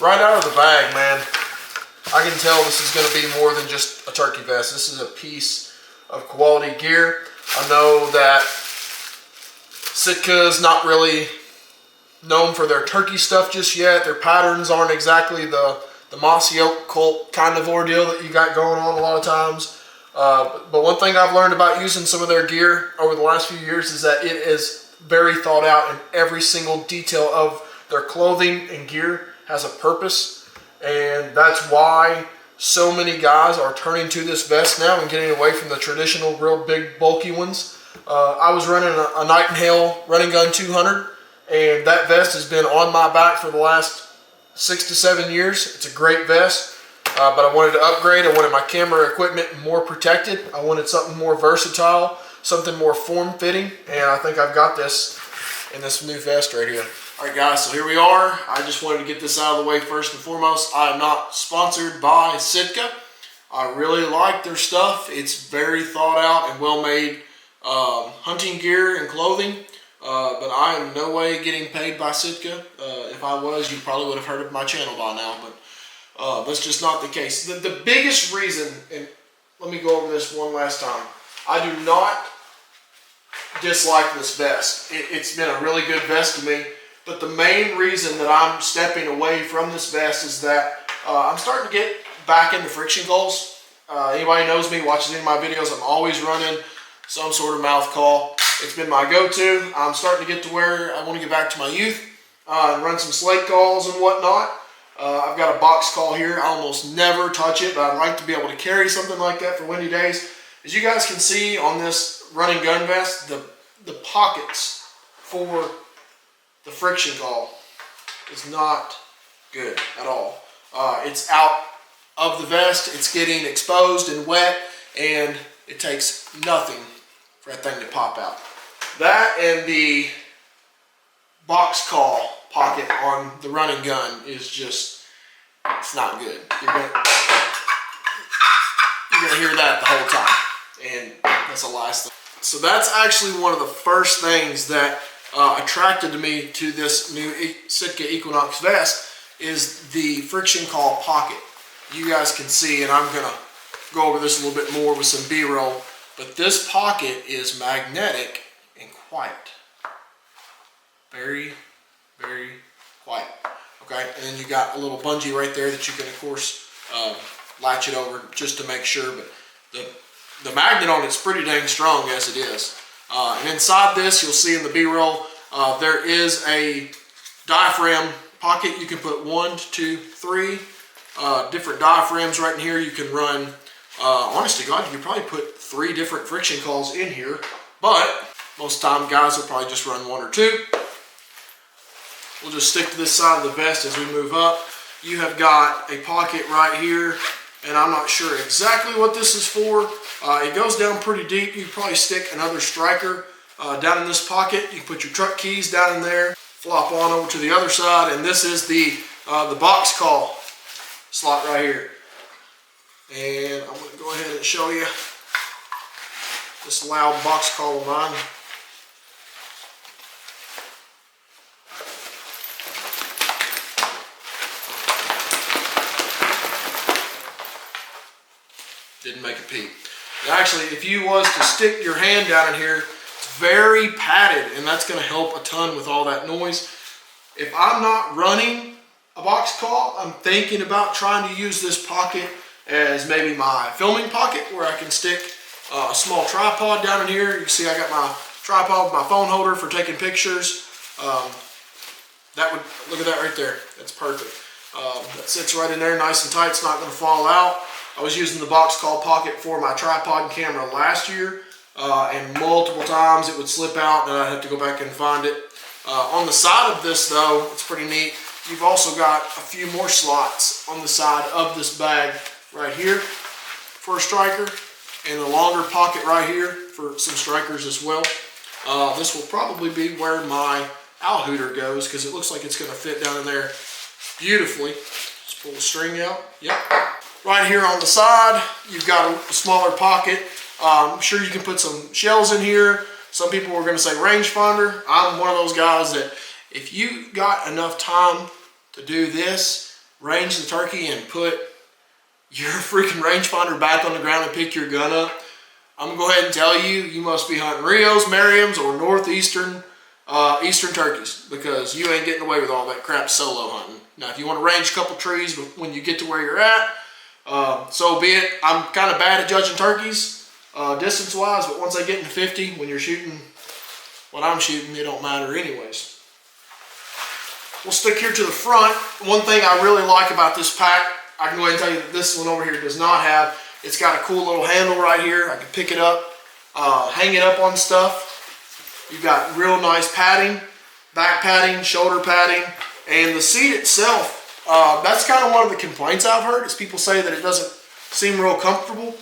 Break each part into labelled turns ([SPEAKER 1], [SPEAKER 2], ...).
[SPEAKER 1] right out of the bag, man, I can tell this is going to be more than just a turkey vest. This is a piece of quality gear. I know that Sitka is not really known for their turkey stuff just yet. Their patterns aren't exactly the mossy oak cult kind of ordeal that you got going on a lot of times. But one thing I've learned about using some of their gear over the last few years is that it is very thought out, and every single detail of their clothing and gear has a purpose. And that's why so many guys are turning to this vest now and getting away from the traditional real big bulky ones. I was running a Nightingale Running Gun 200, and that vest has been on my back for the last 6 to 7 years. It's a great vest, but I wanted to upgrade. I wanted my camera equipment more protected. I wanted something more versatile, something more form-fitting, and I think I've got this in this new vest right here. All right, guys, so here we are. I just wanted to get this out of the way first and foremost. I'm not sponsored by Sitka. I really like their stuff. It's very thought out and well-made hunting gear and clothing. But I am in no way getting paid by Sitka. If I was, you probably would have heard of my channel by now, but that's just not the case. The biggest reason, and let me go over this one last time, I do not dislike this vest. It's been a really good vest to me, but the main reason that I'm stepping away from this vest is that I'm starting to get back into friction gulls. Anybody knows me, watches any of my videos, I'm always running some sort of mouth call. It's been my go-to. I'm starting to get to where I want to get back to my youth and run some slate calls and whatnot. I've got a box call here. I almost never touch it, but I'd like to be able to carry something like that for windy days. As you guys can see on this running gun vest, the pockets for the friction call is not good at all. It's out of the vest. It's getting exposed and wet, and it takes nothing for that thing to pop out. That and the box call pocket on the running gun is just, it's not good. You're gonna hear that the whole time, and that's the last thing. So that's actually one of the first things that attracted me to this new Sitka Equinox vest is the friction call pocket. You guys can see, and I'm gonna go over this a little bit more with some B-roll, but this pocket is magnetic and quiet. Very, very quiet. Okay, and then you got a little bungee right there that you can, of course, latch it over just to make sure. But the magnet on it's pretty dang strong as it is. And inside this, you'll see in the B-roll, there is a diaphragm pocket. You can put 1, 2, 3 different diaphragms right in here. You can run, honest to God, you could probably put 3 different friction calls in here, but most of the time guys will probably just run 1 or 2. We'll just stick to this side of the vest as we move up. You have got a pocket right here, and I'm not sure exactly what this is for. It goes down pretty deep. You can probably stick another striker down in this pocket. You can put your truck keys down in there, flop on over to the other side, and this is the box call slot right here. And I'm going to go ahead and show you this loud box call of mine. Didn't make a peep. And actually, if you was to stick your hand down in here, it's very padded, and that's going to help a ton with all that noise. If I'm not running a box call, I'm thinking about trying to use this pocket as maybe my filming pocket, where I can stick a small tripod down in here. You can see I got my tripod with my phone holder for taking pictures. Look at that right there. That's perfect. That sits right in there nice and tight. It's not going to fall out. I was using the box call pocket for my tripod and camera last year, and multiple times it would slip out and I'd have to go back and find it. On the side of this though, it's pretty neat. You've also got a few more slots on the side of this bag right here for a striker, and a longer pocket right here for some strikers as well. This will probably be where my owl hooter goes, because it looks like it's going to fit down in there beautifully. Just pull the string out. Yep. Right here on the side, you've got a smaller pocket. I'm sure you can put some shells in here. Some people were going to say rangefinder. I'm one of those guys that if you got enough time to do this, range the turkey and put your freaking rangefinder back on the ground and pick your gun up, I'm gonna go ahead and tell you, you must be hunting Rios, Merriams, or northeastern eastern turkeys, because you ain't getting away with all that crap solo hunting. Now, if you want to range a couple trees when you get to where you're at, so be it. I'm kind of bad at judging turkeys distance-wise, but once I get into 50, when you're shooting what I'm shooting, it don't matter anyways. We'll stick here to the front. One thing I really like about this pack, I can go ahead and tell you that this one over here does not have. It's got a cool little handle right here. I can pick it up, hang it up on stuff. You've got real nice padding, back padding, shoulder padding, and the seat itself, that's kind of one of the complaints I've heard, is people say that it doesn't seem real comfortable.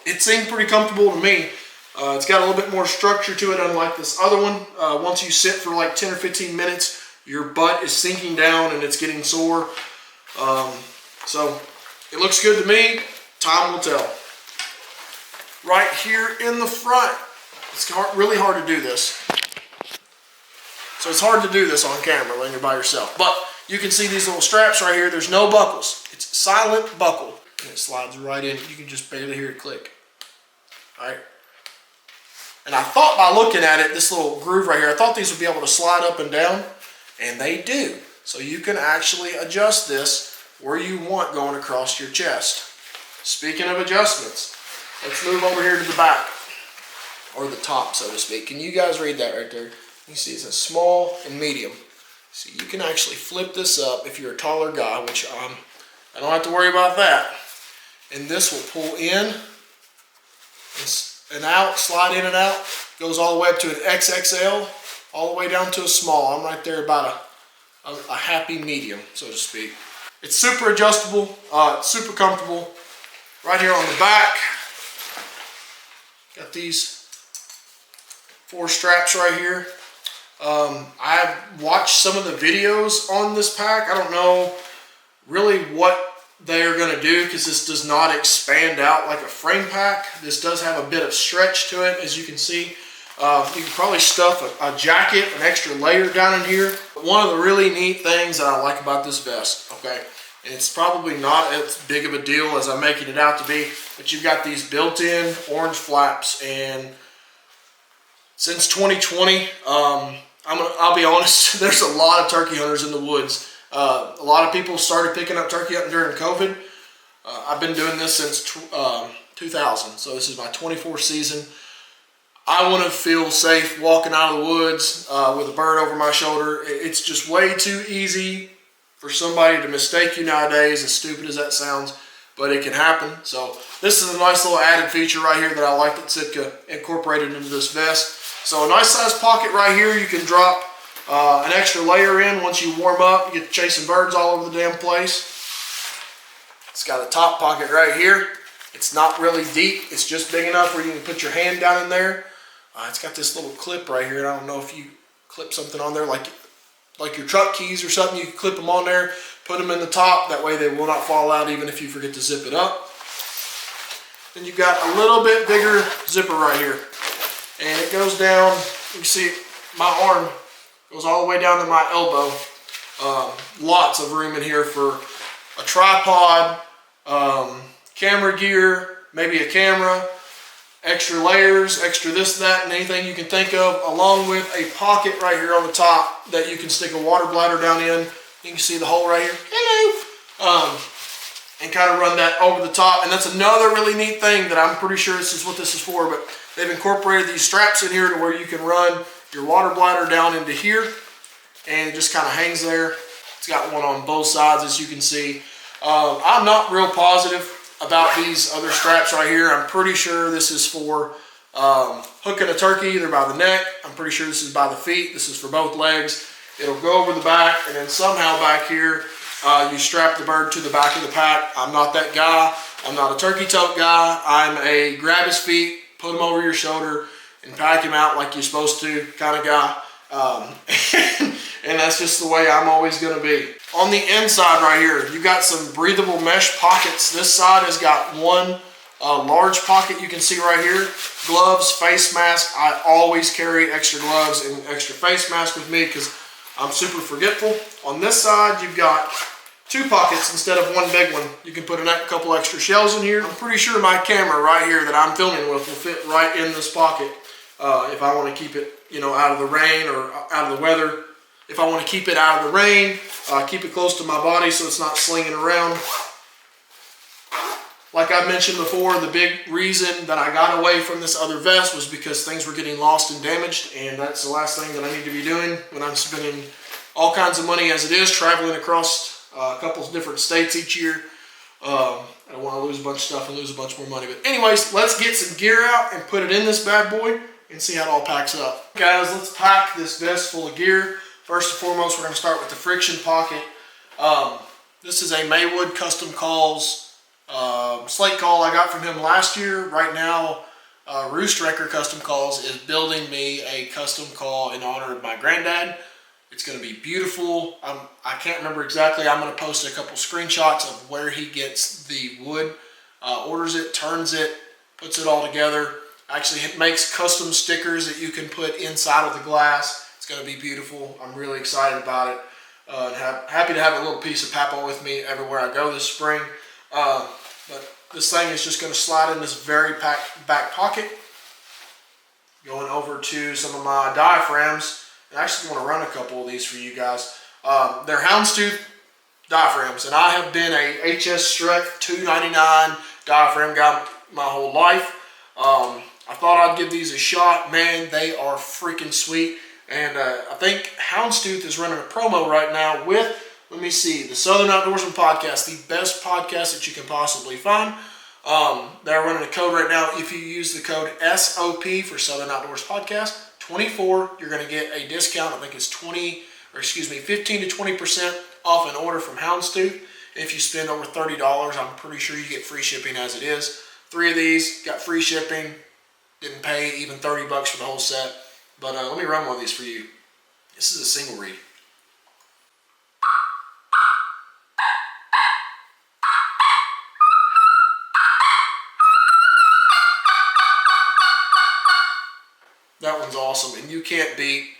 [SPEAKER 1] It seemed pretty comfortable to me. It's got a little bit more structure to it, unlike this other one. Once you sit for like 10 or 15 minutes, your butt is sinking down and it's getting sore. So it looks good to me. Time will tell. Right here in the front, it's really hard to do this. So it's hard to do this on camera when you're by yourself. But you can see these little straps right here. There's no buckles. It's silent buckle. And it slides right in. You can just barely hear it click. All right. And I thought by looking at it, this little groove right here, I thought these would be able to slide up and down. And they do. So you can actually adjust this where you want going across your chest. Speaking of adjustments, let's move over here to the back. Or the top, so to speak. Can you guys read that right there? You see it's a small and medium. So you can actually flip this up if you're a taller guy, which I don't have to worry about that. And this will pull in and out, slide in and out. Goes all the way up to an XXL, all the way down to a small. I'm right there about a happy medium, so to speak. It's super adjustable, super comfortable. Right here on the back, got these 4 straps right here. I've watched some of the videos on this pack. I don't know really what they are going to do, because this does not expand out like a frame pack. This does have a bit of stretch to it, as you can see. You can probably stuff a jacket, an extra layer down in here. But one of the really neat things that I like about this vest, okay, and it's probably not as big of a deal as I'm making it out to be, but you've got these built-in orange flaps. And since 2020, I'll be honest, there's a lot of turkey hunters in the woods. A lot of people started picking up turkey hunting during COVID. I've been doing this since 2000, so this is my 24th season. I want to feel safe walking out of the woods with a bird over my shoulder. It's just way too easy for somebody to mistake you nowadays, as stupid as that sounds, but it can happen. So this is a nice little added feature right here that I like that Sitka incorporated into this vest. So a nice size pocket right here. You can drop an extra layer in once you warm up. You get chasing birds all over the damn place. It's got a top pocket right here. It's not really deep. It's just big enough where you can put your hand down in there. It's got this little clip right here. I don't know if you clip something on there like your truck keys or something. You can clip them on there, put them in the top. That way they will not fall out even if you forget to zip it up. Then you've got a little bit bigger zipper right here. And it goes down, you see my arm goes all the way down to my elbow. Lots of room in here for a tripod, camera gear, maybe a camera, extra layers, extra this, that, and anything you can think of, along with a pocket right here on the top that you can stick a water bladder down in. You can see the hole right here. Hello. And kind of run that over the top. And that's another really neat thing that I'm pretty sure this is what this is for, but they've incorporated these straps in here to where you can run your water bladder down into here, and it just kind of hangs there. It's got one on both sides, as you can see. I'm not real positive about these other straps right here. I'm pretty sure this is for hooking a turkey either by the neck. I'm pretty sure this is by the feet. This is for both legs. It'll go over the back, and then somehow back here, you strap the bird to the back of the pack. I'm not that guy. I'm not a turkey tote guy. I'm a grab his feet, put him over your shoulder, and pack him out like you're supposed to kind of guy. And that's just the way I'm always going to be. On the inside right here, you've got some breathable mesh pockets. This side has got one large pocket you can see right here. Gloves, face mask. I always carry extra gloves and extra face mask with me because I'm super forgetful. On this side, you've got 2 pockets instead of 1 big one. You can put a couple extra shells in here. I'm pretty sure my camera right here that I'm filming with will fit right in this pocket if I want to keep it, you know, out of the rain or out of the weather. If I want to keep it out of the rain, keep it close to my body so it's not slinging around. Like I mentioned before, the big reason that I got away from this other vest was because things were getting lost and damaged, and that's the last thing that I need to be doing when I'm spending all kinds of money as it is, traveling across a couple of different states each year. I don't want to lose a bunch of stuff and lose a bunch more money. But anyways, let's get some gear out and put it in this bad boy and see how it all packs up. Guys, let's pack this vest full of gear. First and foremost, we're going to start with the friction pocket. This is a Maywood Custom Calls slate call I got from him last year. Right now, Roostrecker Custom Calls is building me a custom call in honor of my granddad. It's going to be beautiful. I can't remember exactly. I'm going to post a couple screenshots of where he gets the wood, orders it, turns it, puts it all together. Actually, it makes custom stickers that you can put inside of the glass. It's going to be beautiful. I'm really excited about it. Happy to have a little piece of Papa with me everywhere I go this spring. But this thing is just going to slide in this very back pocket. Going over to some of my diaphragms. I actually want to run a couple of these for you guys. They're houndstooth diaphragms, and I have been a HS Strut 299 diaphragm guy my whole life. I thought I'd give these a shot. Man, they are freaking sweet. And I think Houndstooth is running a promo right now with, let me see, the Southern Outdoorsman Podcast, the best podcast that you can possibly find. They're running a code right now. If you use the code SOP for Southern Outdoors Podcast 24, you're going to get a discount. I think it's 15 to 20% off an order from Houndstooth. If you spend over $30, I'm pretty sure you get free shipping as it is. 3 of these got free shipping. Didn't pay even 30 bucks for the whole set. But let me run one of these for you. This is a single reed. That one's awesome, and you can't beat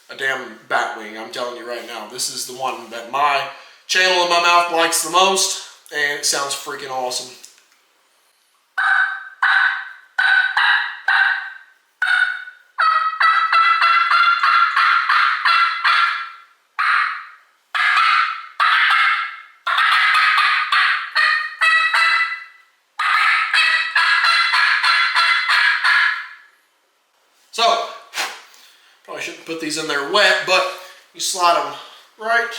[SPEAKER 1] a damn batwing. I'm telling you right now, this is the one that my channel in my mouth likes the most, and it sounds freaking awesome. So, probably shouldn't put these in there wet, but you slide them right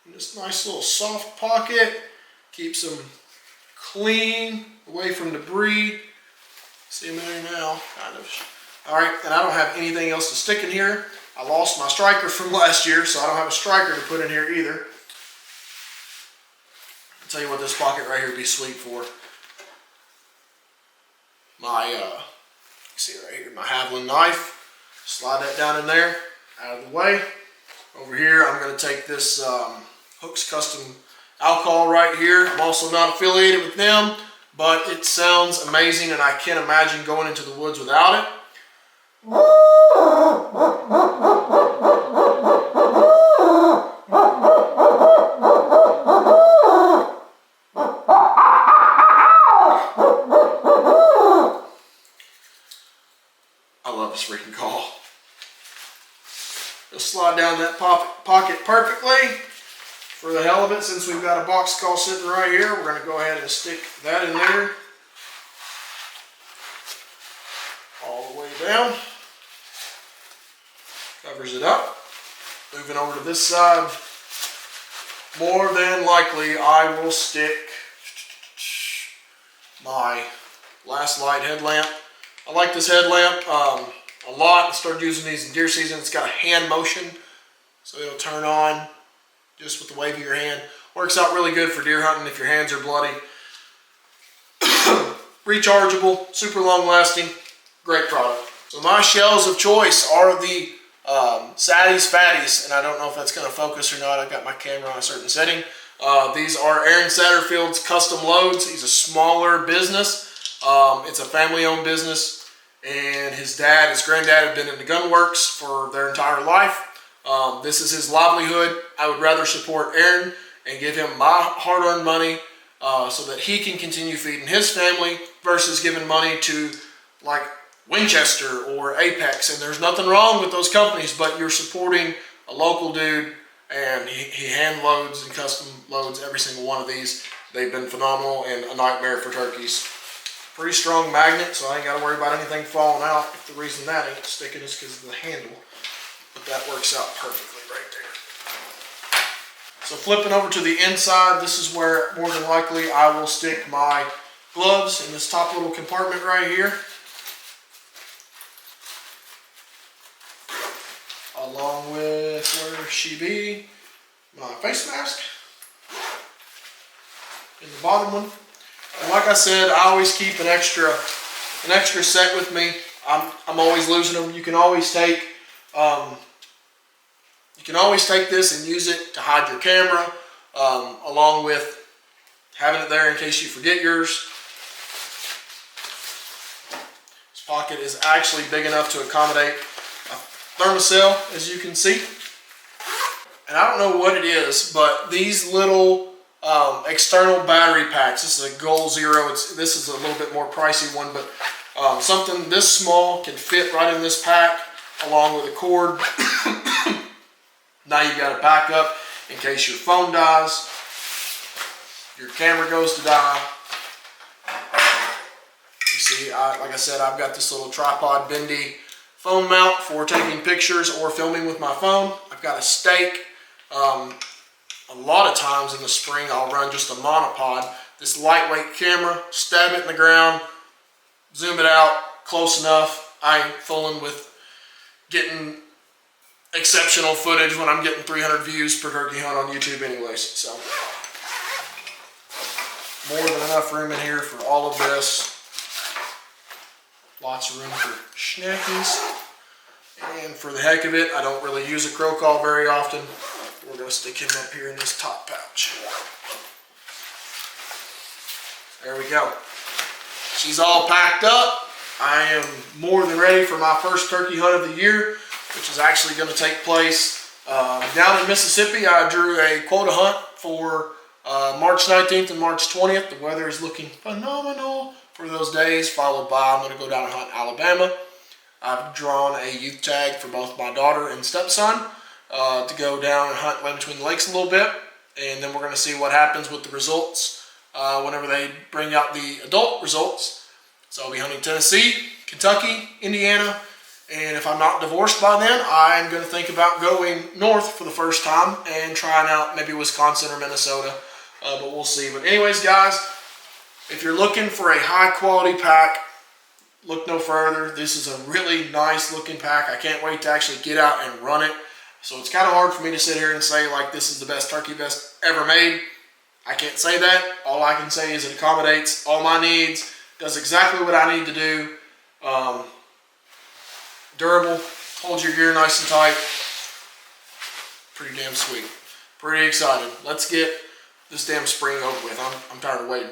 [SPEAKER 1] in this nice little soft pocket. Keeps them clean, away from debris. See them in there now, kind of. All right, and I don't have anything else to stick in here. I lost my striker from last year, so I don't have a striker to put in here either. I'll tell you what this pocket right here would be sweet for. My see right here, my Haviland knife. Slide that down in there, out of the way. Over here, I'm going to take this Hooks Custom alcohol right here. I'm also not affiliated with them, but it sounds amazing, and I can't imagine going into the woods without it. Freaking call. Just slide down that pocket perfectly. For the hell of it, since we've got a box call sitting right here, we're going to go ahead and stick that in there. All the way down. Covers it up. Moving over to this side. More than likely, I will stick my Last Light headlamp. I like this headlamp a lot. I started using these in deer season. It's got a hand motion, so it'll turn on just with the wave of your hand. Works out really good for deer hunting if your hands are bloody. Rechargeable, super long lasting, great product. So my shells of choice are the Saddies Fatties, and I don't know if that's going to focus or not. I've got my camera on a certain setting. These are Aaron Satterfield's custom loads. He's a smaller business. It's a family-owned business. And his granddad have been in the gun works for their entire life. This is his livelihood. I would rather support Aaron and give him my hard-earned money so that he can continue feeding his family versus giving money to like Winchester or Apex. And there's nothing wrong with those companies, but you're supporting a local dude, and he hand loads and custom loads every single one of these. They've been phenomenal and a nightmare for turkeys. Pretty strong magnet, so I ain't got to worry about anything falling out. If the reason that ain't sticking is because of the handle. But that works out perfectly right there. So flipping over to the inside, this is where more than likely I will stick my gloves in this top little compartment right here. Along with, where she be, my face mask in the bottom one. And like I said, I always keep an extra set with me. I'm always losing them. You can always take this and use it to hide your camera, along with having it there in case you forget yours. This pocket is actually big enough to accommodate a thermocell, as you can see. And I don't know what it is, but these little external battery packs, this is a Goal Zero, this is a little bit more pricey one, but something this small can fit right in this pack along with a cord. Now you've got a backup in case your phone dies, your camera goes to die. You see, like I said, I've got this little tripod bendy phone mount for taking pictures or filming with my phone. I've got a stake. A lot of times in the spring I'll run just a monopod, this lightweight camera, stab it in the ground, zoom it out close enough. I ain't fooling with getting exceptional footage when I'm getting 300 views per turkey hunt on YouTube anyways. So more than enough room in here for all of this. Lots of room for snackies. And for the heck of it, I don't really use a crow call very often. We're going to stick him up here in this top pouch. There we go. She's all packed up. I am more than ready for my first turkey hunt of the year, which is actually going to take place down in Mississippi. I drew a quota hunt for March 19th and March 20th. The weather is looking phenomenal for those days, followed by I'm going to go down and hunt Alabama. I've drawn a youth tag for both my daughter and stepson to go down and hunt Land Between the Lakes a little bit, and then we're going to see what happens with the results whenever they bring out the adult results. So I'll be hunting Tennessee, Kentucky, Indiana, and if I'm not divorced by then, I'm going to think about going north for the first time and trying out maybe Wisconsin or Minnesota, but we'll see. But anyways, guys, if you're looking for a high quality pack, look no further. This is a really nice looking pack. I can't wait to actually get out and run it. So it's kind of hard for me to sit here and say like this is the best turkey vest ever made. I can't say that. All I can say is it accommodates all my needs, does exactly what I need to do. Durable, holds your gear nice and tight. Pretty damn sweet. Pretty excited. Let's get this damn spring over with. I'm tired of waiting.